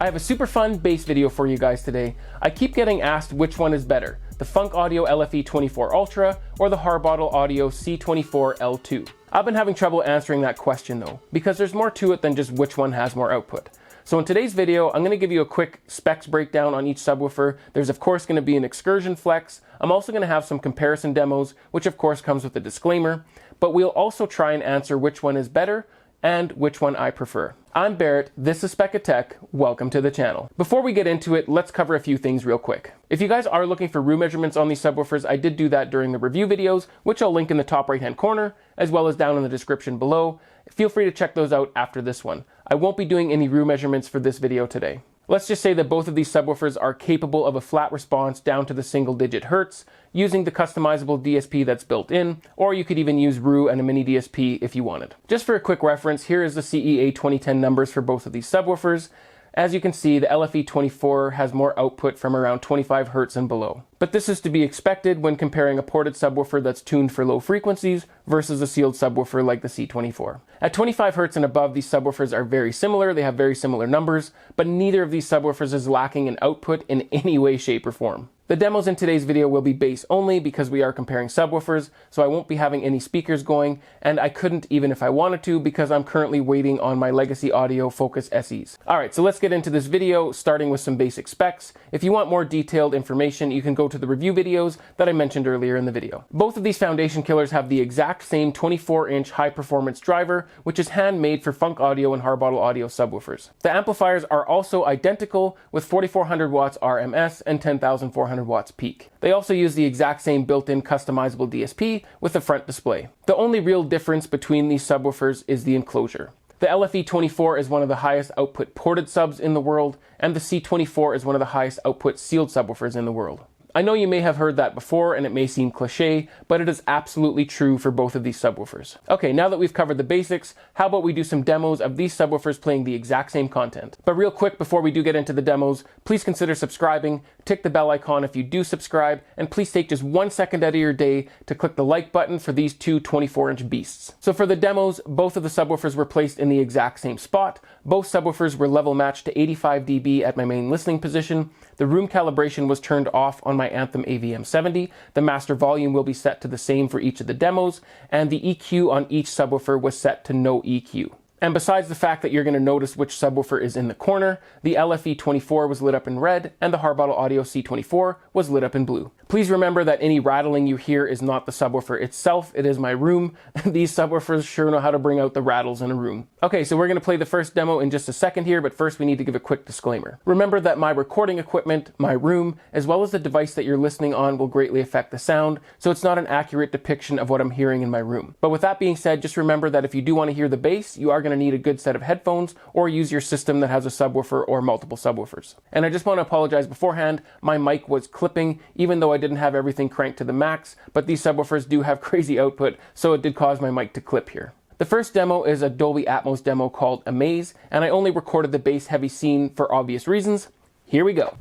have a super fun bass video for you guys today. I keep getting asked which one is better, the Funk Audio LFE24 Ultra or the Harbottle Audio C24 L2. I've been having trouble answering that question though, because there's more to it than just which one has more output. So in today's video, I'm going to give you a quick specs breakdown on each subwoofer. There's of course going to be an excursion flex. I'm also going to have some comparison demos, which of course comes with a disclaimer, but we'll also try and answer which one is better and which one I prefer. I'm Barrett, this is Spec of Tech, welcome to the channel. Before we get into it, let's cover a few things real quick. If you guys are looking for room measurements on these subwoofers, I did do that during the review videos, which I'll link in the top right hand corner, as well as down in the description below. Feel free to check those out after this one. I won't be doing any room measurements for this video today. Let's just say that both of these subwoofers are capable of a flat response down to the single digit hertz using the customizable DSP that's built in, or you could even use RU and a mini DSP if you wanted. Just for a quick reference, here is the CEA 2010 numbers for both of these subwoofers. As you can see, the LFE24 has more output from around 25 Hz and below. But this is to be expected when comparing a ported subwoofer that's tuned for low frequencies versus a sealed subwoofer like the C24. At 25 Hz and above, these subwoofers are very similar, they have very similar numbers, but neither of these subwoofers is lacking in output in any way, shape, or form. The demos in today's video will be bass only because we are comparing subwoofers, so I won't be having any speakers going, and I couldn't even if I wanted to because I'm currently waiting on my Legacy Audio Focus SEs. Alright, so let's get into this video, starting with some basic specs. If you want more detailed information, you can go to the review videos that I mentioned earlier in the video. Both of these foundation killers have the exact same 24-inch high-performance driver, which is handmade for Funk Audio and Harbottle Audio subwoofers. The amplifiers are also identical with 4400 watts RMS and 10,400 watts peak. They also use the exact same built-in customizable DSP with the front display. The only real difference between these subwoofers is the enclosure. The LFE24 is one of the highest output ported subs in the world, and the C24 is one of the highest output sealed subwoofers in the world. I know you may have heard that before and it may seem cliche, but it is absolutely true for both of these subwoofers. Okay, now that we've covered the basics, how about we do some demos of these subwoofers playing the exact same content. But real quick before we do get into the demos, please consider subscribing, tick the bell icon if you do subscribe, and please take just 1 second out of your day to click the like button for these two 24-inch beasts. So for the demos, both of the subwoofers were placed in the exact same spot. Both subwoofers were level matched to 85 dB at my main listening position. The room calibration was turned off on my Anthem AVM70. The master volume will be set to the same for each of the demos, and the EQ on each subwoofer was set to no EQ. And besides the fact that you're going to notice which subwoofer is in the corner, the LFE24 was lit up in red and the Harbottle Audio C24 was lit up in blue. Please remember that any rattling you hear is not the subwoofer itself, it is my room. These subwoofers sure know how to bring out the rattles in a room. Okay, so we're going to play the first demo in just a second here, but first we need to give a quick disclaimer. Remember that my recording equipment, my room, as well as the device that you're listening on will greatly affect the sound, so it's not an accurate depiction of what I'm hearing in my room. But with that being said, just remember that if you do want to hear the bass, you are going to need a good set of headphones or use your system that has a subwoofer or multiple subwoofers. And I just want to apologize beforehand, my mic was clipping even though I didn't have everything cranked to the max, but these subwoofers do have crazy output, so it did cause my mic to clip here. The first demo is a Dolby Atmos demo called Amaze, and I only recorded the bass heavy scene for obvious reasons. Here we go.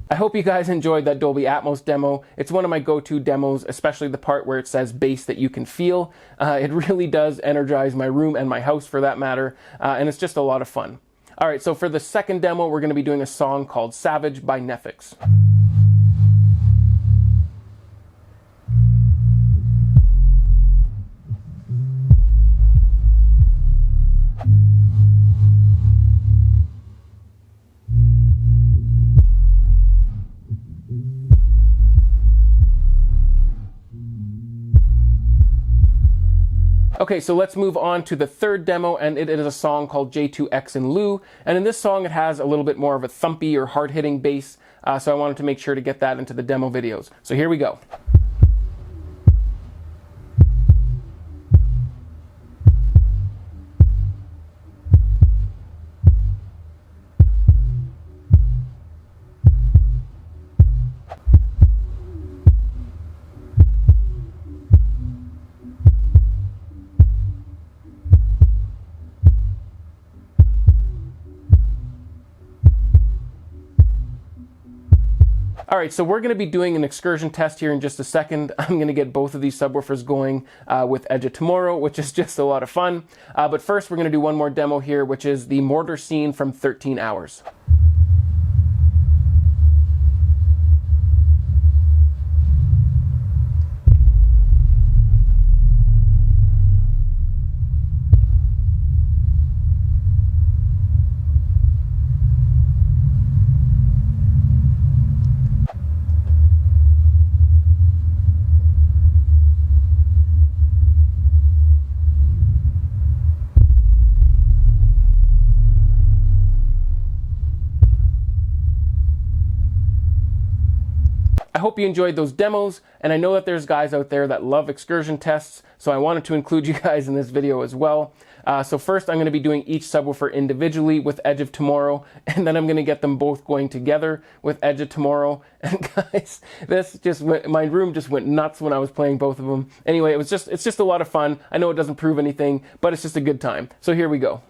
I hope you guys enjoyed that Dolby Atmos demo. It's one of my go-to demos, especially the part where it says bass that you can feel. It really does energize my room and my house for that matter, and it's just a lot of fun. Alright, so for the second demo, we're going to be doing a song called Savage by Neffex. Okay, so let's move on to the third demo, and it is a song called J2X Lou, and in this song it has a little bit more of a thumpy or hard-hitting bass, so I wanted to make sure to get that into the demo videos. So here we go. All right, so we're going to be doing an excursion test here in just a second. I'm going to get both of these subwoofers going with Edge of Tomorrow, which is just a lot of fun. But first, we're going to do one more demo here, which is the mortar scene from 13 Hours. I hope you enjoyed those demos, and I know that there's guys out there that love excursion tests, so I wanted to include you guys in this video as well. So first I'm going to be doing each subwoofer individually with Edge of Tomorrow, and then I'm going to get them both going together with Edge of Tomorrow. And guys, my room just went nuts when I was playing both of them. Anyway, it's just a lot of fun. I know it doesn't prove anything, but it's just a good time. So here we go.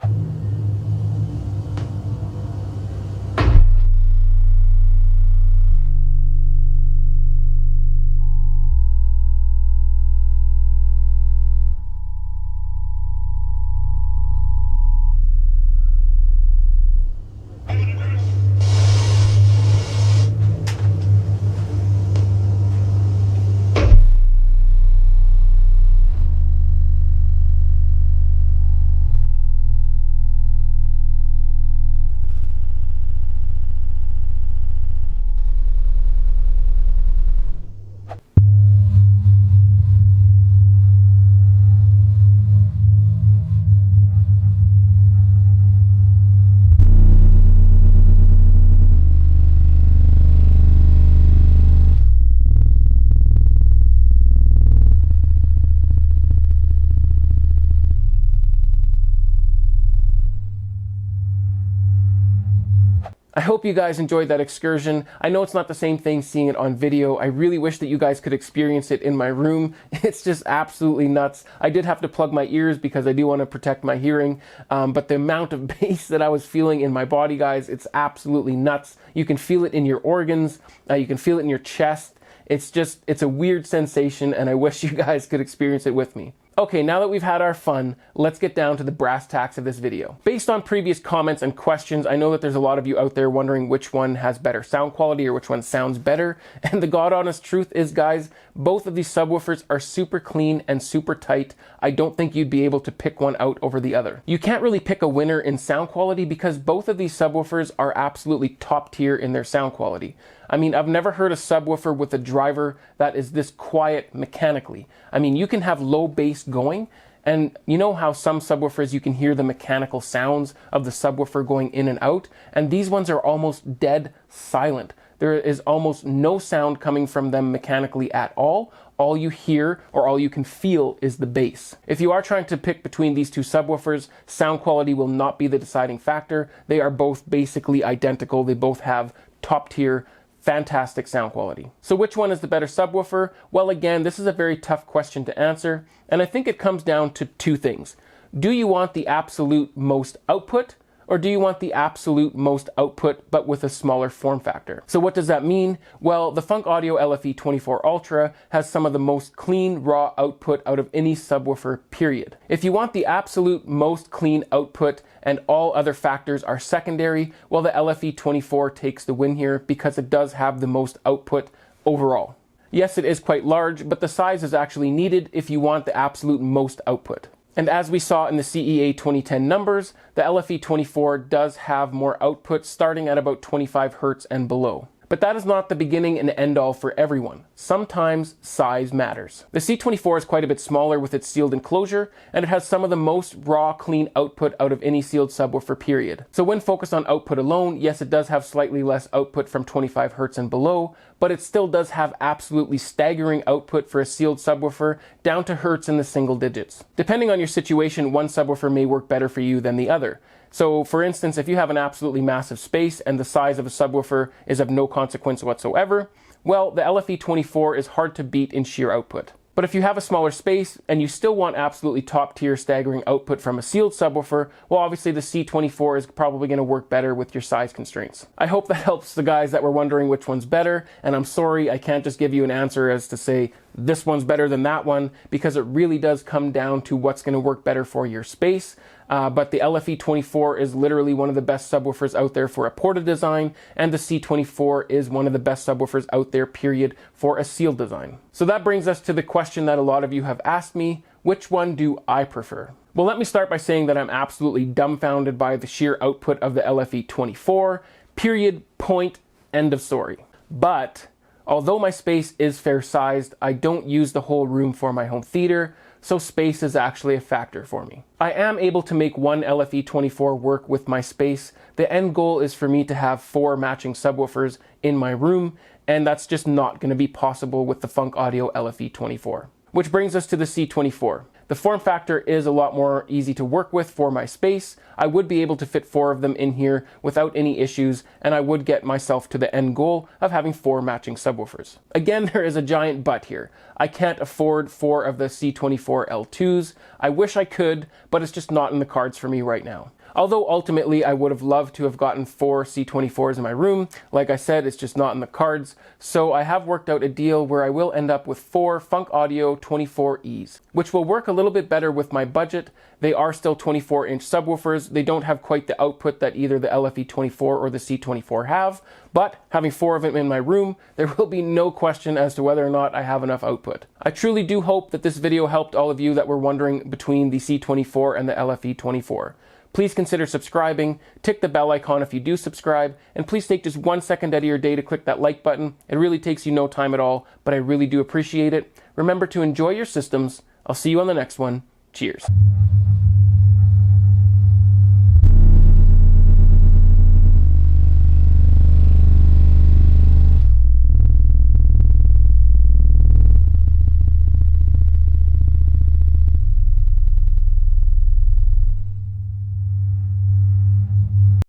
I hope you guys enjoyed that excursion. I know it's not the same thing seeing it on video. I really wish that you guys could experience it in my room. It's just absolutely nuts. I did have to plug my ears because I do want to protect my hearing, but the amount of bass that I was feeling in my body, guys, it's absolutely nuts. You can feel it in your organs. You can feel it in your chest. It's a weird sensation, and I wish you guys could experience it with me. Okay, now that we've had our fun, let's get down to the brass tacks of this video. Based on previous comments and questions, I know that there's a lot of you out there wondering which one has better sound quality or which one sounds better. And the God honest truth is, guys, both of these subwoofers are super clean and super tight. I don't think you'd be able to pick one out over the other. You can't really pick a winner in sound quality because both of these subwoofers are absolutely top tier in their sound quality. I mean, I've never heard a subwoofer with a driver that is this quiet mechanically. I mean, you can have low bass going, and you know how some subwoofers you can hear the mechanical sounds of the subwoofer going in and out, and these ones are almost dead silent. There is almost no sound coming from them mechanically at all. All you hear or all you can feel is the bass. If you are trying to pick between these two subwoofers, sound quality will not be the deciding factor. They are both basically identical. They both have top tier, fantastic sound quality. So which one is the better subwoofer? Well, again, this is a very tough question to answer, and I think it comes down to two things. Do you want the absolute most output, or do you want the absolute most output but with a smaller form factor? So what does that mean? Well, the Funk Audio LFE24 Ultra has some of the most clean raw output out of any subwoofer, period. If you want the absolute most clean output and all other factors are secondary, well, the LFE24 takes the win here because it does have the most output overall. Yes, it is quite large, but the size is actually needed if you want the absolute most output. And as we saw in the CEA 2010 numbers, the LFE24 does have more output starting at about 25 Hertz and below. But that is not the beginning and end all for everyone. Sometimes size matters. The C24 is quite a bit smaller with its sealed enclosure, and it has some of the most raw, clean output out of any sealed subwoofer, period. So when focused on output alone, yes, it does have slightly less output from 25 Hertz and below, but it still does have absolutely staggering output for a sealed subwoofer down to Hertz in the single digits. Depending on your situation, one subwoofer may work better for you than the other. So for instance, if you have an absolutely massive space and the size of a subwoofer is of no consequence whatsoever, well, the LFE24 is hard to beat in sheer output. But if you have a smaller space and you still want absolutely top tier staggering output from a sealed subwoofer, well, obviously the C24 is probably going to work better with your size constraints. I hope that helps the guys that were wondering which one's better, and I'm sorry I can't just give you an answer as to say this one's better than that one, because it really does come down to what's going to work better for your space. But the LFE24 is literally one of the best subwoofers out there for a porta design, and the C24 is one of the best subwoofers out there, period, for a sealed design. So that brings us to the question that a lot of you have asked me: which one do I prefer? Well, let me start by saying that I'm absolutely dumbfounded by the sheer output of the LFE24, period, point, end of story. But although my space is fair sized, I don't use the whole room for my home theater, so space is actually a factor for me. I am able to make one LFE24 work with my space. The end goal is for me to have 4 matching subwoofers in my room, and that's just not going to be possible with the Funk Audio LFE24. Which brings us to the C24. The form factor is a lot more easy to work with for my space. I would be able to fit 4 of them in here without any issues, and I would get myself to the end goal of having 4 matching subwoofers. Again, there is a giant but here. I can't afford 4 of the C24 L2s. I wish I could, but it's just not in the cards for me right now. Although ultimately I would have loved to have gotten 4 C24s in my room, like I said, it's just not in the cards. So I have worked out a deal where I will end up with 4 Funk Audio 24Es, which will work a little bit better with my budget. They are still 24-inch subwoofers. They don't have quite the output that either the LFE24 or the C24 have, but having 4 of them in my room, there will be no question as to whether or not I have enough output. I truly do hope that this video helped all of you that were wondering between the C24 and the LFE24. Please consider subscribing, tick the bell icon if you do subscribe, and please take just 1 second out of your day to click that like button. It really takes you no time at all, but I really do appreciate it. Remember to enjoy your systems. I'll see you on the next one. Cheers.